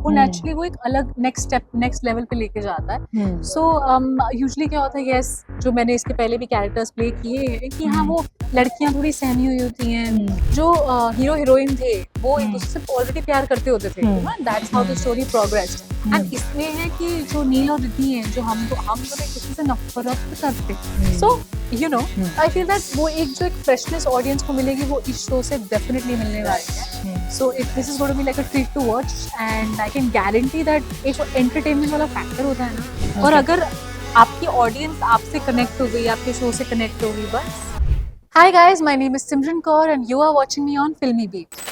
वो नेचुरली वो एक अलग नेक्स्ट स्टेप नेक्स्ट लेवल पे लेके जाता है। सो यूजुअली क्या होता है, यस, जो मैंने इसके पहले भी कैरेक्टर्स प्ले किए हैं कि हाँ वो लड़कियां थोड़ी सहमी हुई होती हैं, जो हीरो हीरोइन थे वो एक दूसरे से ऑलरेडी प्यार करते होते थे, that's how the story progressed. And इसमें है कि जो नील और रिद्धि हैं, जो हम दोनों एक दूसरे से नफरत करते, so you know I feel that वो एक जो एक फ्रेशनेस ऑडियंस को मिलेगी वो इस शो से डेफिनेटली मिलने वाली है। So it this is going to be like a treat to watch and I can guarantee that एक एंटरटेनमेंट वाला फैक्टर होता है ना, और अगर आपकी ऑडियंस आपसे कनेक्ट हो गई, आपके शो से कनेक्ट हो गई, बस। Hi guys, my name is Simran Kaur and you are watching me on Filmy Beat.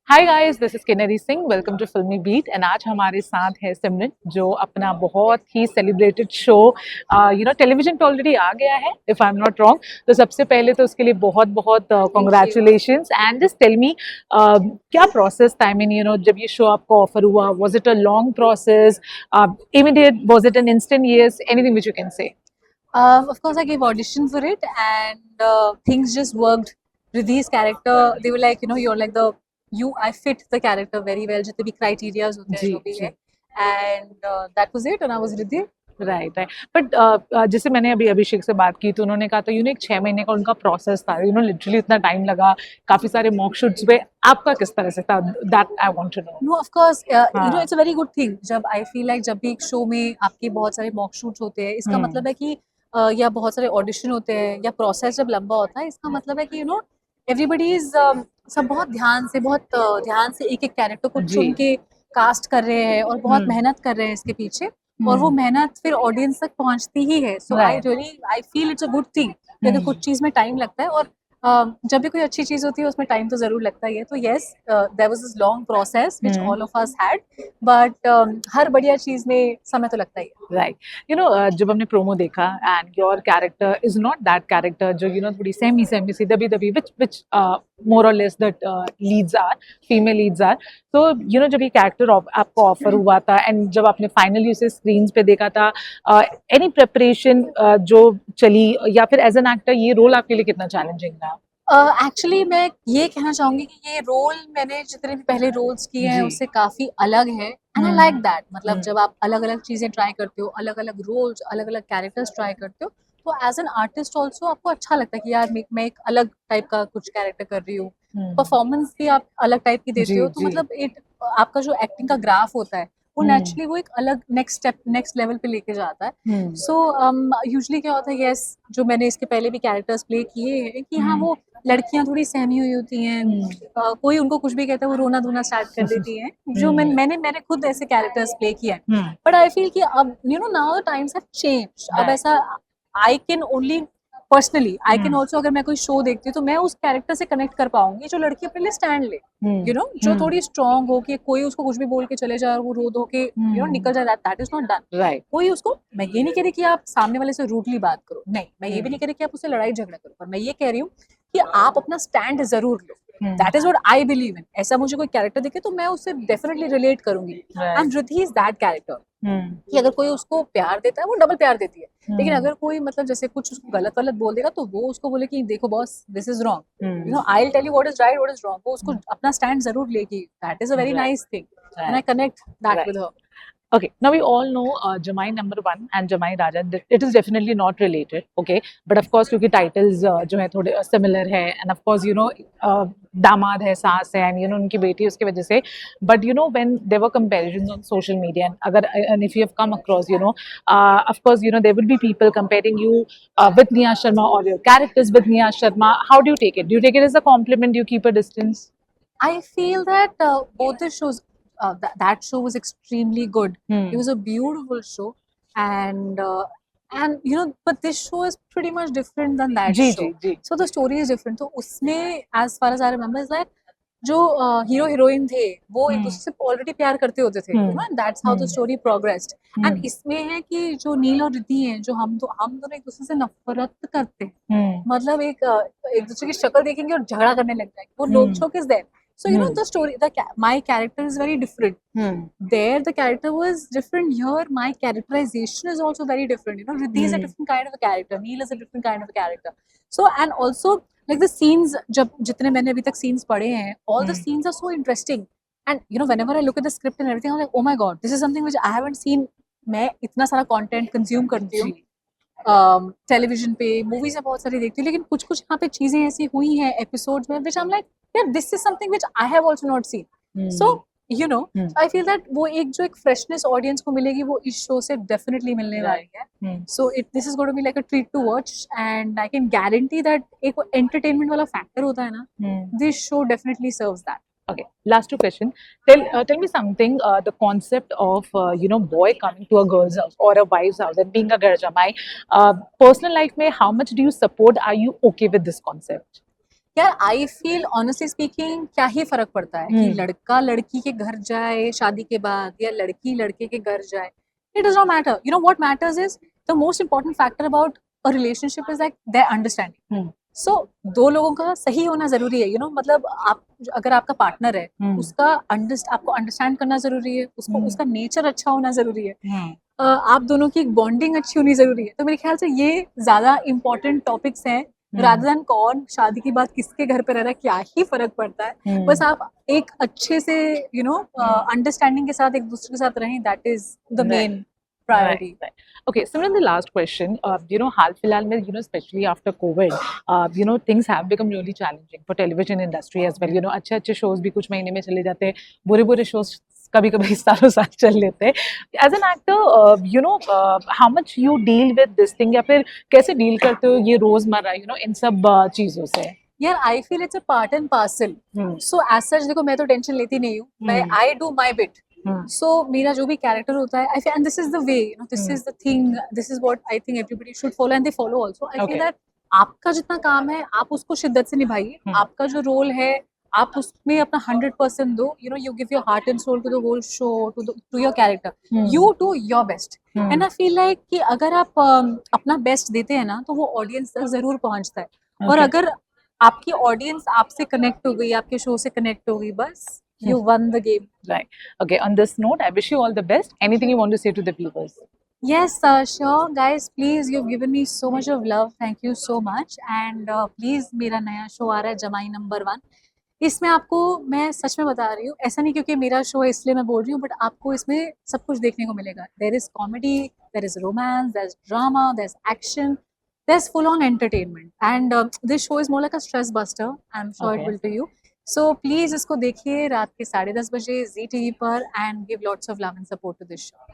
Hi guys, this is Kinnari Singh. Welcome to Filmy Beat. And आज हमारे साथ है सिमरन, जो अपना बहुत ही सेलिब्रेटेड शो टेलीविजन पे ऑलरेडी आ गया है, if I am not wrong. तो सबसे पहले तो उसके लिए बहुत बहुत congratulations. And just tell me, क्या प्रोसेस था? आई मीन जब ये शो आपको ऑफर हुआ, was it a long process, immediate, was it an instant yes, anything which you can say? Of course, I gave audition for it and things just worked. Riddhi's character, they were like, you're like I fit the character very well. जितने भी criteria होते हैं, जो भी है, and that was it. And I was Riddhi. Right right. But जैसे मैंने अभी अभिषेक से बात की तो उन्होंने कहा था एक 6 महीने का उनका प्रोसेस था, लिटरली इतना टाइम लगा, काफी सारे मॉक शूट्स पे। आपका किस तरह से था? That I want to know. No, of course, it's a very good thing. जब I feel like जब भी एक शो में आपके बहुत सारे मॉक शूट्स होते हैं, इसका मतलब है कि या बहुत सारे ऑडिशन होते हैं, या प्रोसेस जब लंबा होता है, इसका मतलब है कि एवरीबडी इज सब बहुत ध्यान से एक एक कैरेक्टर को चुन के कास्ट कर रहे हैं और बहुत मेहनत कर रहे हैं इसके पीछे, और वो मेहनत फिर ऑडियंस तक पहुंचती ही है। So I feel it's a good thing. अगर कुछ चीज में टाइम लगता है, और जब भी कोई अच्छी चीज होती है उसमें टाइम तो जरूर लगता ही है। तो yes, there was this long process which all of us had, but हर बढ़िया चीज में समय तो लगता ही है। राइट। जब हमने प्रोमो देखा, and your character is not that character जो थोड़ी सेमी सी दबी दबी, which more or less that leads are, female leads are. तो जब ये कैरेक्टर आपको ऑफर हुआ था, एंड जब आपने फाइनली उसे स्क्रीन पे देखा था, एनी प्रिपरेशन जो चली, या फिर एज एन एक्टर ये रोल आपके लिए कितना चैलेंजिंग था? एक्चुअली मैं ये कहना चाहूंगी कि ये रोल मैंने जितने भी पहले रोल्स किए हैं उससे काफी अलग है, एंड आई लाइक दैट। मतलब जब आप अलग अलग चीजें ट्राई करते हो, अलग अलग रोल्स, अलग अलग कैरेक्टर्स ट्राई करते हो, तो एज एन आर्टिस्ट ऑल्सो आपको अच्छा लगता है कि यार मैं एक अलग टाइप का कुछ कैरेक्टर कर रही हूँ। परफॉर्मेंस भी आप अलग टाइप की देते हो, तो मतलब आपका जो एक्टिंग का ग्राफ होता है वो नेचुरली वो एक अलग नेक्स्ट स्टेप नेक्स्ट लेवल पे लेके जाता है। सो यूजुअली क्या होता है, यस, जो मैंने इसके पहले भी कैरेक्टर्स प्ले किए हैं कि हाँ वो लड़कियां थोड़ी सहमी हुई होती हैं, कोई उनको कुछ भी कहता है वो रोना धोना स्टार्ट कर देती हैं, जो मैंने खुद ऐसे कैरेक्टर्स प्ले किया है। बट आई फील कि अब now the times have changed. अब ऐसा I can only personally I can also, अगर मैं कोई शो देखती हूँ तो मैं उस कैरेक्टर से कनेक्ट कर पाऊंगी जो लड़की अपने लिए स्टैंड ले, जो थोड़ी स्ट्रांग हो, कि कोई उसको कुछ भी बोल के चले जाए और वो रो धो के निकल जाए, that is not done. Right. कोई उसको, मैं ये नहीं कह रही कि आप सामने वाले से रूडली बात करो, नहीं, मैं ये भी नहीं कह रही कि आप उससे लड़ाई झगड़ा करो, पर मैं ये कह रही हूँ कि आप अपना स्टैंड जरूर लो। That is what I believe in. ऐसा मुझे कोई कैरेक्टर दिखे तो मैं उससे डेफिनेटली रिलेट करूंगी, and Riddhi is that character कि अगर कोई उसको प्यार देता है वो डबल प्यार देती है, लेकिन अगर कोई मतलब जैसे कुछ उसको गलत गलत बोल देगा तो वो उसको बोले कि देखो boss, this is wrong, I will tell you what is right, what is wrong, वो उसको अपना स्टैंड जरूर लेगी। That is a very nice thing, and I connect that with her. Okay, now we all know Jamai number 1 and Jamai Raja. It is definitely not related, okay? But of course, क्योंकि titles जो है थोड़े similar है, and of course दामाद है, सास है, and उनकी बेटी उसकी वजह से. But when there were comparisons on social media, and if you have come across, of course, there will be people comparing you with Nia Sharma, or your characters with Nia Sharma. How do you take it? Do you take it as a compliment? Do you keep a distance? I feel that both the shows, that show was extremely good. It was a beautiful show, and but this show is pretty much different than that show. So the story is different. तो उसमें as far as I remember is that जो hero heroine थे वो एक दूसरे से already प्यार करते होते थे, that's how the story progressed. And इसमें है कि जो नील और रिद्धि हैं, जो हम दोनों एक दूसरे से नफरत करते हैं, मतलब एक दूसरे की शक्ल देखेंगे और झगड़ा करने लग जाएंगे, वो नोक झोंक is there. So the story, my character is very different. There the character was different. Here my characterization is also very different. Riddhi is a different kind of a character. Neil is a different kind of a character. So and also like the scenes, जब जितने मैंने अभी तक scenes पढ़े हैं, all the scenes are so interesting. And you know, whenever I look at the script and everything, I'm like, oh my god, this is something which I haven't seen. मैं इतना सारा कंटेंट कंज्यूम करती हूँ television पे, movies में बहुत सारी देखती हूँ, लेकिन कुछ कुछ यहाँ पे चीजें ऐसी हुई हैं एपिसोड्स में विच आई एम लाइक यार this is something which I have also not seen. So you know I feel that वो एक फ्रेशनेस ऑडियंस को मिलेगी वो इस शो से डेफिनेटली मिलने वाली है. So this is going to be like a treat to watch and I can guarantee that एक एंटरटेनमेंट वाला फैक्टर होता है ना, this show definitely serves that. Okay, last two question. Tell me something. The concept of boy coming to a girl's house or a wife's house and being a garjamai. Personal life में how much do you support? Are you okay with this concept? यार I feel honestly speaking क्या ही फर्क पड़ता है कि लड़का लड़की के घर जाए शादी के बाद या लड़की लड़के के घर जाए. It does not matter. You know what matters is the most important factor about a relationship is like their understanding. So दो लोगों का सही होना जरूरी है. यू नो मतलब आप अगर आपका पार्टनर है उसका आपको अंडरस्टैंड करना जरूरी है, उसको उसका नेचर अच्छा होना जरूरी है, आप दोनों की एक बॉन्डिंग अच्छी होनी जरूरी है. तो मेरे ख्याल से ये ज्यादा इंपॉर्टेंट टॉपिक्स हैं रादर देन कौन शादी की बात किसके घर पे रह रहा है, क्या ही फर्क पड़ता है. बस आप एक अच्छे से यू नो अंडरस्टैंडिंग के साथ एक दूसरे के साथ रहें, that is the main priority. Right. Okay, Simran, the last question. हाल फिलहाल में, especially after COVID, things have become really challenging for television industry as well. अच्छे shows भी कुछ महीने में चले जाते हैं, बुरे shows कभी कभी सालों साल चल लेते हैं. As an actor, how much you deal with this thing या फिर कैसे deal करते हो ये रोजमर्रा, इन सब चीजों से? यार I feel it's a part and parcel. So as such देखो मैं तो टेंशन लेती नहीं हूँ, मैं आई डू माई बिट. सो मेरा जो भी कैरेक्टर होता है I feel and this is the way, you know this is the thing, this is what I think everybody should follow and they follow also. I feel that आपका जितना काम है आप उसको शिद्दत से निभाइए. आपका जो रोल है आप उसमें अपना 100% दो. You know you give your heart and soul to the whole show, to your character. You do your best and I feel like कि अगर आप अपना बेस्ट देते हैं ना तो वो ऑडियंस तक जरूर पहुंचता है. और अगर आपकी ऑडियंस आपसे कनेक्ट हो गई, आपके शो से कनेक्ट हो गई, बस you won the game. Right. Okay, on this note, I wish you all the best. Anything you want to say to the viewers? Yes, sure guys, please, you've given me so much of love, thank you so much. And please मेरा नया show आ रहा है जमाई number 1. इसमें आपको मैं सच में बता रही हूँ, ऐसा नहीं क्योंकि मेरा शो है इसलिए मैं बोल रही हूँ, बट आपको इसमें सब कुछ देखने को मिलेगा. There is comedy, there is romance, there is drama, there is action, there's full on entertainment and this show is more like a stress buster. I'm sure it will to you. So please इसको देखिए रात के 10:30 बजे ZTV पर and give lots of love and support to this show.